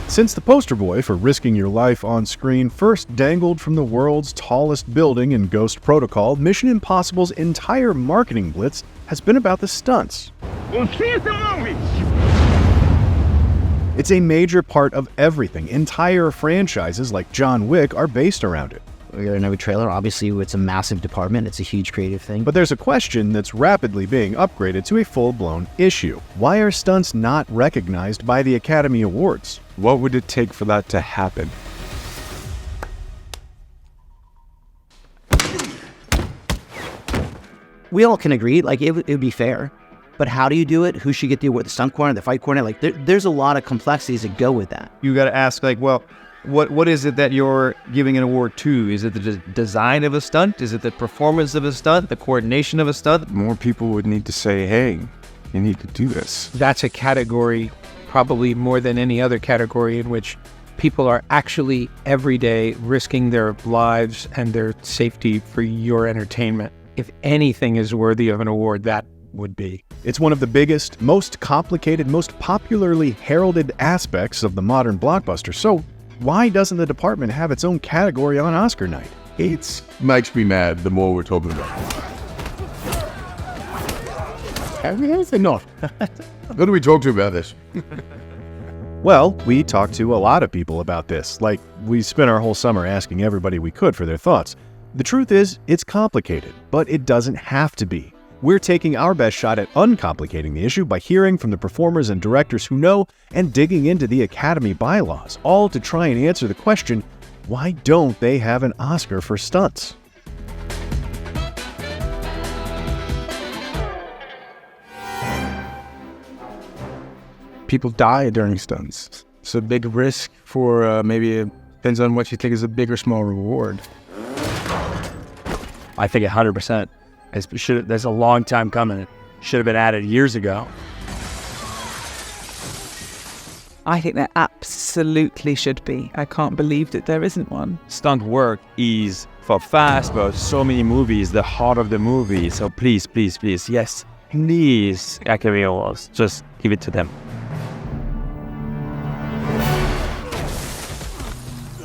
Since the poster boy for risking your life on screen first dangled from the world's tallest building in Ghost Protocol, Mission Impossible's entire marketing blitz has been about the stunts. We'll see the movie. It's a major part of everything. Entire franchises like John Wick are based around it. We got another trailer. Obviously, it's a massive department. It's a huge creative thing. But there's a question that's rapidly being upgraded to a full-blown issue. Why are stunts not recognized by the Academy Awards? What would it take for that to happen? We all can agree, like, it would be fair. But how do you do it? Who should get the award? The stunt coordinator, the fight coordinator? Like, there's a lot of complexities that go with that. You got to ask, like, well, what is it that you're giving an award to? Is it the design of a stunt? Is it the performance of a stunt? The coordination of a stunt? More people would need to say, hey, you need to do this. That's a category, probably more than any other category, in which people are actually every day risking their lives and their safety for your entertainment. If anything is worthy of an award, that would be. It's one of the biggest, most complicated, most popularly heralded aspects of the modern blockbuster. So why doesn't the department have its own category on Oscar night? It makes me mad the more we're talking about it. How is it not? Who do we talk to about this? Well, we talked to a lot of people about this. Like, we spent our whole summer asking everybody we could for their thoughts. The truth is, it's complicated, but it doesn't have to be. We're taking our best shot at uncomplicating the issue by hearing from the performers and directors who know and digging into the Academy Bylaws, all to try and answer the question, why don't they have an Oscar for stunts? People die during stunts. It's a big risk for maybe it depends on what you think is a big or small reward. I think 100%. There's a long time coming. It should have been added years ago. I think there absolutely should be. I can't believe that there isn't one. Stunt work is, for fast, but so many movies, the heart of the movie. So please, please, please, yes, please, Academy Awards, just give it to them.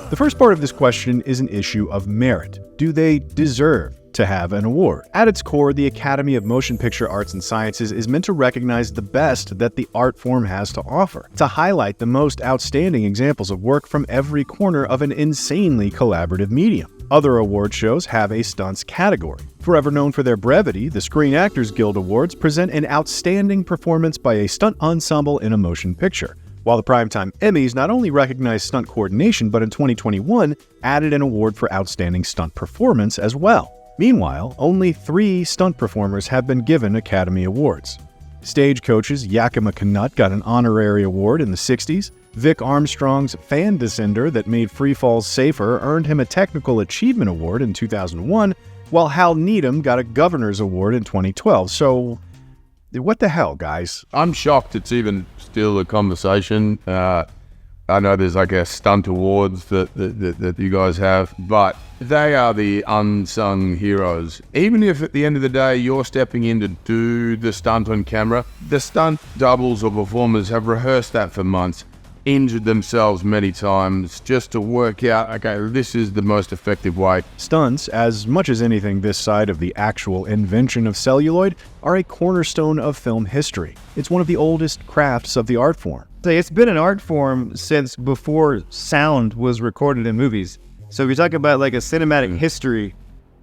The first part of this question is an issue of merit. Do they deserve to have an award? At its core, the Academy of Motion Picture Arts and Sciences is meant to recognize the best that the art form has to offer, to highlight the most outstanding examples of work from every corner of an insanely collaborative medium. Other award shows have a stunts category. Forever known for their brevity, the Screen Actors Guild Awards present an outstanding performance by a stunt ensemble in a motion picture, while the Primetime Emmys not only recognize stunt coordination, but in 2021 added an award for outstanding stunt performance as well. Meanwhile, only 3 stunt performers have been given Academy Awards. Stagecoach's Yakima Canutt got an honorary award in the 60s. Vic Armstrong's fan descender that made free falls safer earned him a Technical Achievement Award in 2001, while Hal Needham got a Governor's Award in 2012. So, what the hell, guys? I'm shocked it's even still a conversation. I know there's, I guess, stunt awards that you guys have, but they are the unsung heroes. Even if at the end of the day you're stepping in to do the stunt on camera, the stunt doubles or performers have rehearsed that for months, injured themselves many times just to work out, okay, this is the most effective way. Stunts, as much as anything this side of the actual invention of celluloid, are a cornerstone of film history. It's one of the oldest crafts of the art form. It's been an art form since before sound was recorded in movies. So if you're talking about like a cinematic history,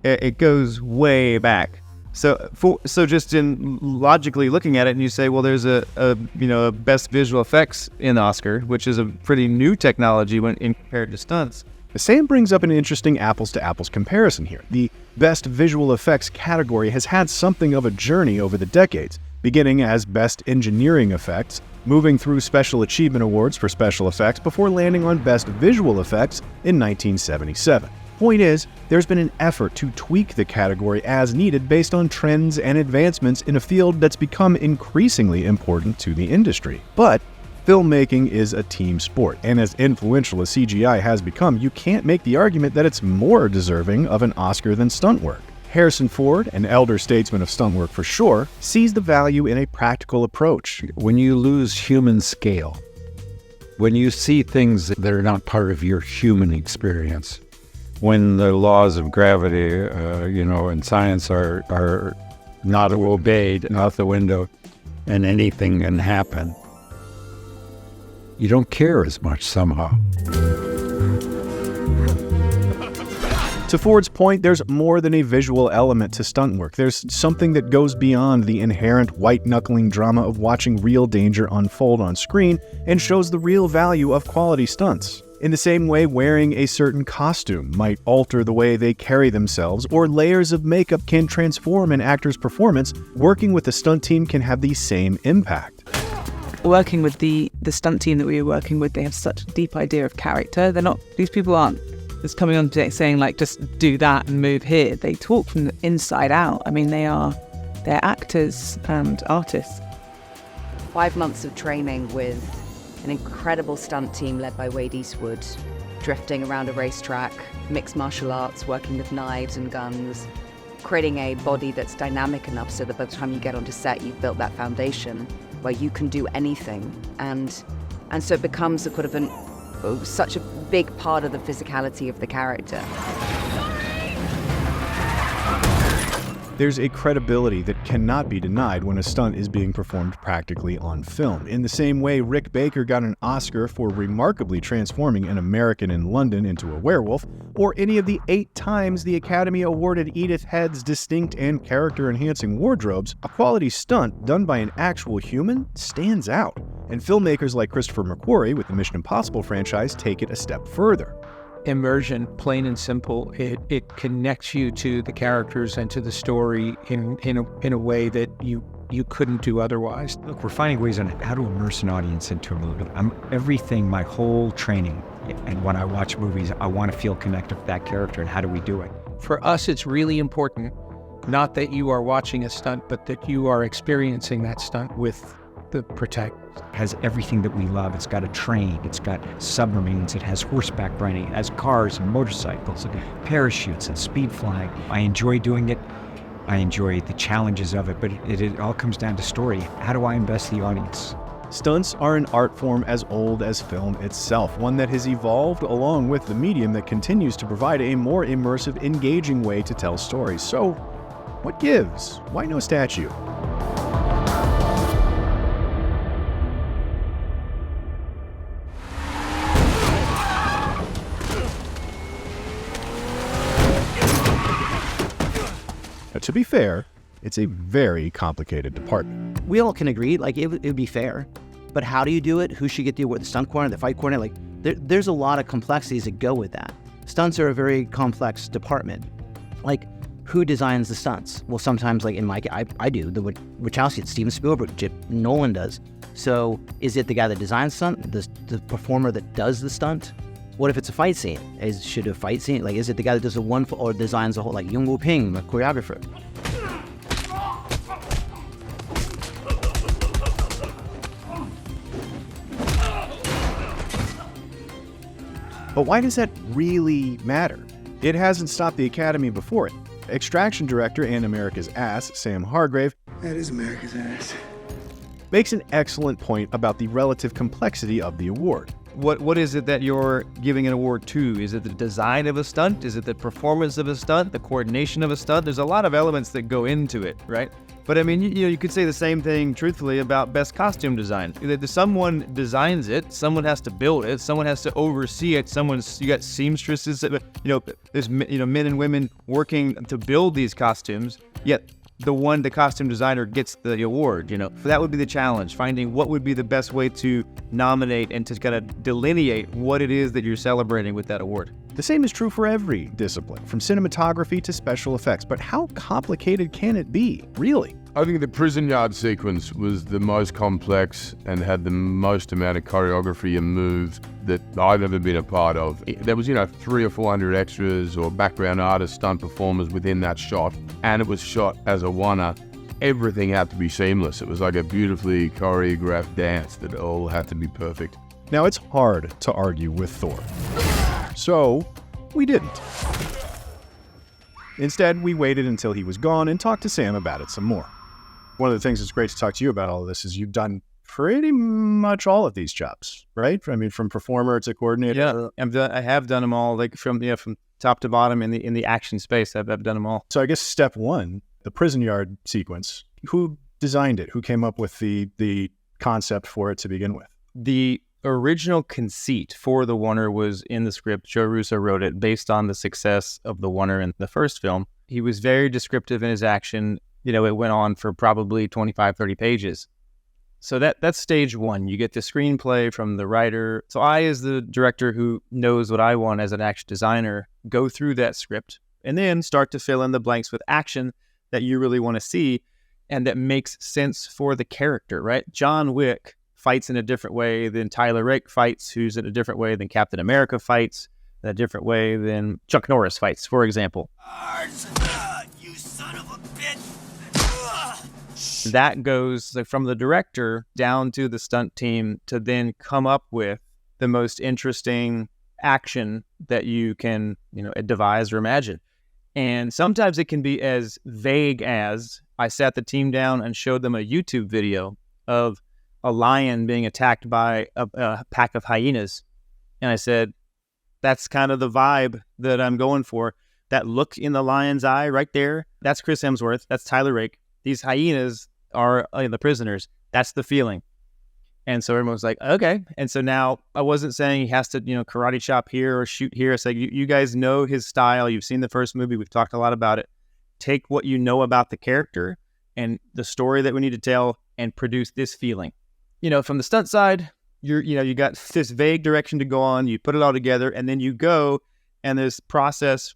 it goes way back. So just in logically looking at it, and you say, well, there's a best visual effects in Oscar, which is a pretty new technology when compared to stunts. Sam brings up an interesting apples-to-apples comparison here. The best visual effects category has had something of a journey over the decades, beginning as best engineering effects, moving through special achievement awards for special effects before landing on best visual effects in 1977. Point is, there's been an effort to tweak the category as needed based on trends and advancements in a field that's become increasingly important to the industry. But filmmaking is a team sport, and as influential as CGI has become, you can't make the argument that it's more deserving of an Oscar than stunt work. Harrison Ford, an elder statesman of stunt work for sure, sees the value in a practical approach. When you lose human scale, When you see things that are not part of your human experience, when the laws of gravity, and science are not obeyed out the window, and anything can happen, you don't care as much somehow. To Ford's point, there's more than a visual element to stunt work. There's something that goes beyond the inherent white-knuckling drama of watching real danger unfold on screen and shows the real value of quality stunts. In the same way, wearing a certain costume might alter the way they carry themselves, or layers of makeup can transform an actor's performance, working with a stunt team can have the same impact. Working with the stunt team that we were working with, they have such a deep idea of character. These people aren't just coming on saying like, just do that and move here. They talk from the inside out. I mean, they're actors and artists. 5 months of training with an incredible stunt team led by Eastwood, drifting around a racetrack, mixed martial arts, working with knives and guns, creating a body that's dynamic enough so that by the time you get onto set, you've built that foundation where you can do anything. And so it becomes a sort of such a big part of the physicality of the character. There's a credibility that cannot be denied when a stunt is being performed practically on film. In the same way Rick Baker got an Oscar for remarkably transforming an American in London into a werewolf, or any of the 8 times the Academy awarded Edith Head's distinct and character-enhancing wardrobes, a quality stunt done by an actual human stands out. And filmmakers like Christopher McQuarrie with the Mission Impossible franchise take it a step further. Immersion, plain and simple. It connects you to the characters and to the story in a way that you couldn't do otherwise. Look, we're finding ways on how to immerse an audience into a movie. Everything, my whole training, and when I watch movies, I want to feel connected to that character, and how do we do it? For us, it's really important, not that you are watching a stunt, but that you are experiencing that stunt with the protagonist. It has everything that we love. It's got a train, it's got submarines, it has horseback riding, it has cars and motorcycles, parachutes and speed flying. I enjoy doing it. I enjoy the challenges of it, but it all comes down to story. How do I invest the audience? Stunts are an art form as old as film itself, one that has evolved along with the medium that continues to provide a more immersive, engaging way to tell stories. So, what gives? Why no statue? To be fair, it's a very complicated department. We all can agree, like, it would be fair. But how do you do it? Who should get the award? The stunt coordinator, the fight coordinator? Like, there's a lot of complexities that go with that. Stunts are a very complex department. Like, who designs the stunts? Well, sometimes, like in my case, I do. The Wachowski, it's Steven Spielberg, Nolan does. So is it the guy that designs the stunt, the performer that does the stunt? What if it's a fight scene? Should a fight scene, like, is it the guy that does or designs the whole, like Yung Woo Ping, the choreographer? But why does that really matter? It hasn't stopped the Academy before it. Extraction director and America's Ass, Sam Hargrave, that is America's Ass, makes an excellent point about the relative complexity of the award. What is it that you're giving an award to? Is it the design of a stunt? Is it the performance of a stunt? The coordination of a stunt? There's a lot of elements that go into it, right? But I mean, you could say the same thing truthfully about best costume design. Someone designs it, someone has to build it, someone has to oversee it. You got seamstresses, there's men and women working to build these costumes. Yet the costume designer gets the award. That would be the challenge, finding what would be the best way to nominate and to kind of delineate what it is that you're celebrating with that award. The same is true for every discipline, from cinematography to special effects. But how complicated can it be, really? I think the prison yard sequence was the most complex and had the most amount of choreography and moves that I've ever been a part of. There was, 300 or 400 extras or background artists, stunt performers within that shot, and it was shot as a one-er. Everything had to be seamless. It was like a beautifully choreographed dance that all had to be perfect. Now, it's hard to argue with Thor. So, we didn't. Instead, we waited until he was gone and talked to Sam about it some more. One of the things that's great to talk to you about all of this is you've done pretty much all of these jobs, right? I mean, from performer to coordinator. Yeah, I have done them all, like from top to bottom in the action space. I've done them all. So I guess step one, the prison yard sequence. Who designed it? Who came up with the concept for it to begin with? The original conceit for the Warner was in the script. Joe Russo wrote it based on the success of the Warner in the first film. He was very descriptive in his action. It went on for probably 25, 30 pages. So that's stage one. You get the screenplay from the writer. So I, as the director who knows what I want as an action designer, go through that script and then start to fill in the blanks with action that you really want to see and that makes sense for the character, right? John Wick fights in a different way than Tyler Rake fights, who's in a different way than Captain America fights, in a different way than Chuck Norris fights, for example. You son of a bitch! That goes from the director down to the stunt team to then come up with the most interesting action that you can, devise or imagine. And sometimes it can be as vague as I sat the team down and showed them a YouTube video of a lion being attacked by a pack of hyenas. And I said, that's kind of the vibe that I'm going for. That look in the lion's eye right there, that's Chris Hemsworth, that's Tyler Rake. These hyenas are the prisoners. That's the feeling. And so everyone was like, okay. And so now I wasn't saying he has to, karate chop here or shoot here. It's like, you guys know his style. You've seen the first movie. We've talked a lot about it. Take what you know about the character and the story that we need to tell and produce this feeling. From the stunt side, you got this vague direction to go on. You put it all together and then you go, and this process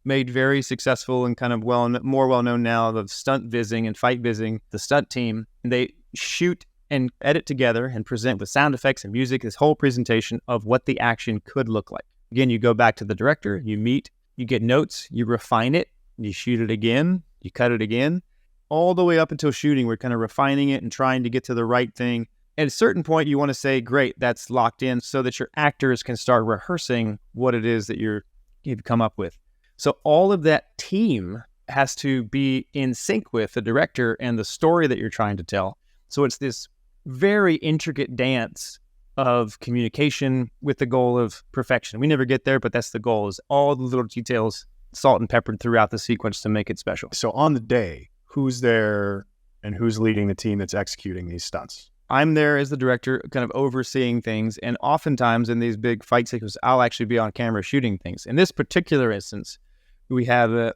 made very successful and kind of more well-known now of stunt vising and fight vising, the stunt team. And they shoot and edit together and present with sound effects and music, this whole presentation of what the action could look like. Again, you go back to the director, you meet, you get notes, you refine it, you shoot it again, you cut it again, all the way up until shooting. We're kind of refining it and trying to get to the right thing. At a certain point, you want to say, great, that's locked in, so that your actors can start rehearsing what it is that you've come up with. So all of that team has to be in sync with the director and the story that you're trying to tell. So it's this very intricate dance of communication with the goal of perfection. We never get there, but that's the goal, is all the little details salt and peppered throughout the sequence to make it special. So on the day, who's there and who's leading the team that's executing these stunts? I'm there as the director, kind of overseeing things. And oftentimes in these big fight sequences, I'll actually be on camera shooting things. In this particular instance, we have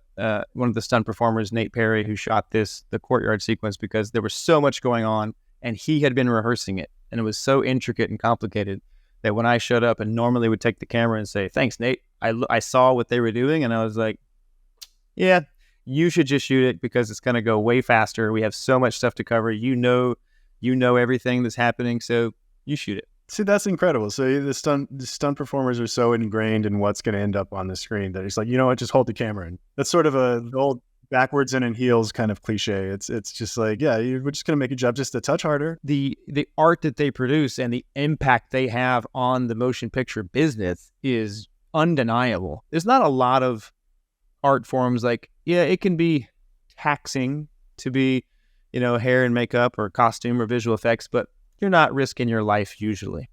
one of the stunt performers, Nate Perry, who shot the courtyard sequence because there was so much going on and he had been rehearsing it. And it was so intricate and complicated that when I showed up and normally would take the camera and say, thanks, Nate, I saw what they were doing. And I was like, yeah, you should just shoot it because it's going to go way faster. We have so much stuff to cover. You know everything that's happening, so you shoot it. See, that's incredible. So the stunt performers are so ingrained in what's going to end up on the screen that it's like, just hold the camera. And that's sort of the old backwards and in heels kind of cliche. It's just like, yeah, we're just going to make your job just a touch harder. The art that they produce and the impact they have on the motion picture business is undeniable. There's not a lot of art forms like, yeah, it can be taxing to be, hair and makeup or costume or visual effects, but you're not risking your life usually.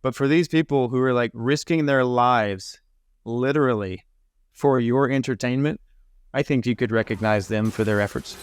But for these people who are like risking their lives literally for your entertainment, I think you could recognize them for their efforts.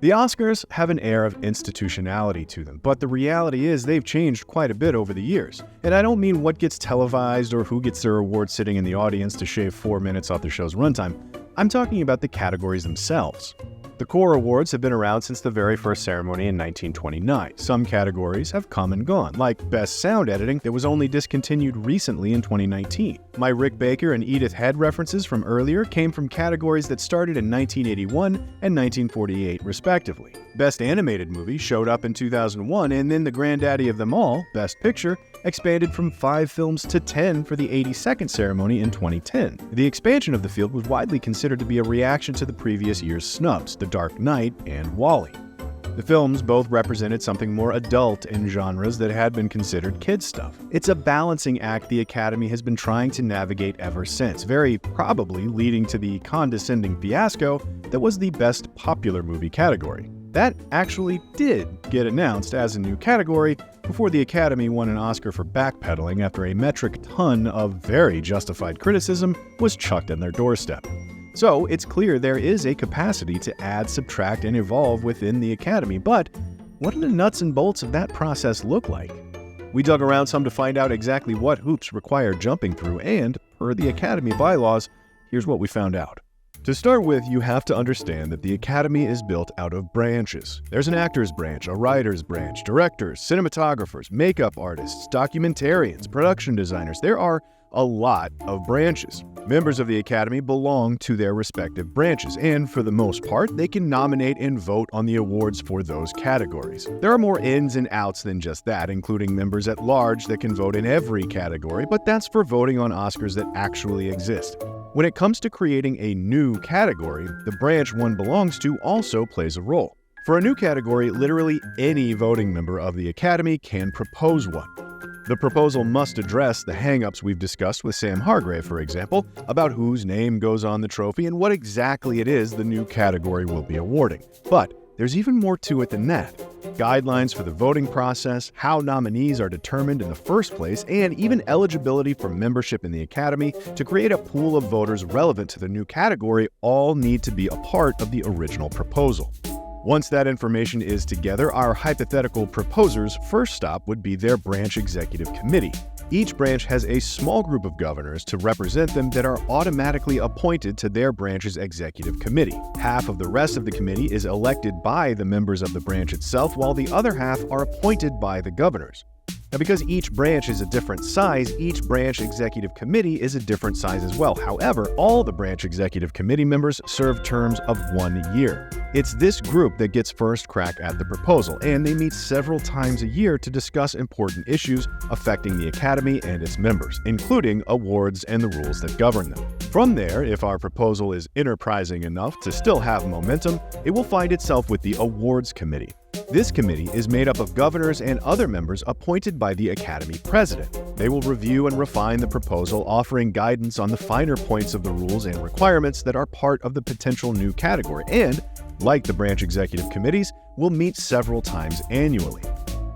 The Oscars have an air of institutionality to them, but the reality is they've changed quite a bit over the years. And I don't mean what gets televised or who gets their award sitting in the audience to shave 4 minutes off the show's runtime. I'm talking about the categories themselves. The core awards have been around since the very first ceremony in 1929. Some categories have come and gone, like Best Sound Editing that was only discontinued recently in 2019. My Rick Baker and Edith Head references from earlier came from categories that started in 1981 and 1948 respectively. Best Animated Movie showed up in 2001, and then the granddaddy of them all, Best Picture, expanded from 5 films to 10 for the 82nd ceremony in 2010. The expansion of the field was widely considered to be a reaction to the previous year's snubs, The Dark Knight and WALL-E. The films both represented something more adult in genres that had been considered kids' stuff. It's a balancing act the Academy has been trying to navigate ever since, very probably leading to the condescending fiasco that was the Best Popular Movie category. That actually did get announced as a new category before the Academy won an Oscar for backpedaling after a metric ton of very justified criticism was chucked on their doorstep. So it's clear there is a capacity to add, subtract, and evolve within the Academy, but what do the nuts and bolts of that process look like? We dug around some to find out exactly what hoops require jumping through, and per the Academy bylaws, here's what we found out. To start with, you have to understand that the Academy is built out of branches. There's an actor's branch, a writer's branch, directors, cinematographers, makeup artists, documentarians, production designers. There are a lot of branches. Members of the Academy belong to their respective branches, and for the most part, they can nominate and vote on the awards for those categories. There are more ins and outs than just that, including members at large that can vote in every category, but that's for voting on Oscars that actually exist. When it comes to creating a new category, the branch one belongs to also plays a role. For a new category, literally any voting member of the Academy can propose one. The proposal must address the hang-ups we've discussed with Sam Hargrave, for example, about whose name goes on the trophy and what exactly it is the new category will be awarding. But there's even more to it than that. Guidelines for the voting process, how nominees are determined in the first place, and even eligibility for membership in the Academy to create a pool of voters relevant to the new category all need to be a part of the original proposal. Once that information is together, our hypothetical proposers' first stop would be their branch executive committee. Each branch has a small group of governors to represent them that are automatically appointed to their branch's executive committee. Half of the rest of the committee is elected by the members of the branch itself, while the other half are appointed by the governors. Now, because each branch is a different size, each branch executive committee is a different size as well. However, all the branch executive committee members serve terms of 1 year. It's this group that gets first crack at the proposal, and they meet several times a year to discuss important issues affecting the Academy and its members, including awards and the rules that govern them. From there, if our proposal is enterprising enough to still have momentum, it will find itself with the Awards Committee. This committee is made up of governors and other members appointed by the Academy President. They will review and refine the proposal, offering guidance on the finer points of the rules and requirements that are part of the potential new category, and, like the branch executive committees, will meet several times annually.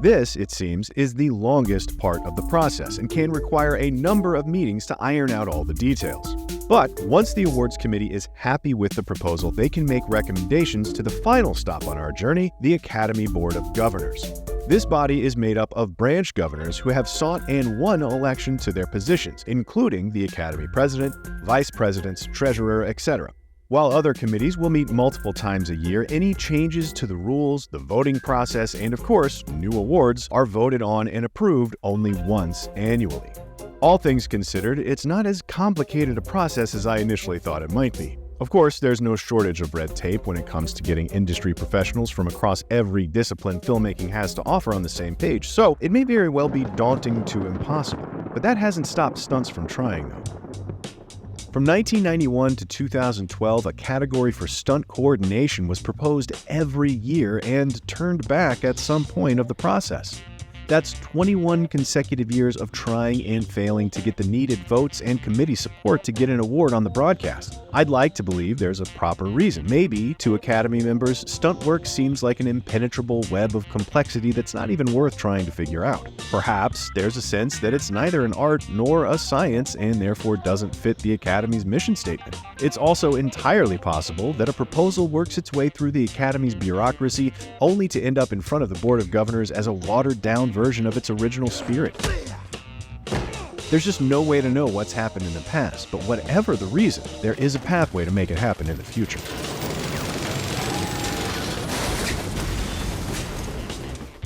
This, it seems, is the longest part of the process and can require a number of meetings to iron out all the details. But once the awards committee is happy with the proposal, they can make recommendations to the final stop on our journey, the Academy Board of Governors. This body is made up of branch governors who have sought and won election to their positions, including the Academy President, Vice Presidents, Treasurer, etc. While other committees will meet multiple times a year, any changes to the rules, the voting process, and of course, new awards are voted on and approved only once annually. All things considered, it's not as complicated a process as I initially thought it might be. Of course, there's no shortage of red tape when it comes to getting industry professionals from across every discipline filmmaking has to offer on the same page, so it may very well be daunting to impossible. But that hasn't stopped Stunts from trying, though. From 1991 to 2012, a category for stunt coordination was proposed every year and turned back at some point of the process. That's 21 consecutive years of trying and failing to get the needed votes and committee support to get an award on the broadcast. I'd like to believe there's a proper reason. Maybe, to Academy members, stunt work seems like an impenetrable web of complexity that's not even worth trying to figure out. Perhaps there's a sense that it's neither an art nor a science and therefore doesn't fit the Academy's mission statement. It's also entirely possible that a proposal works its way through the Academy's bureaucracy only to end up in front of the Board of Governors as a watered-down version of its original spirit. There's just no way to know what's happened in the past, but whatever the reason, there is a pathway to make it happen in the future.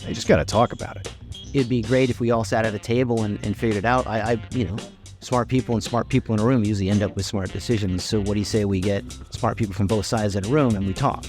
They just gotta talk about it. It'd be great if we all sat at a table and figured it out. Smart people in a room usually end up with smart decisions. So what do you say we get smart people from both sides of the room and we talk?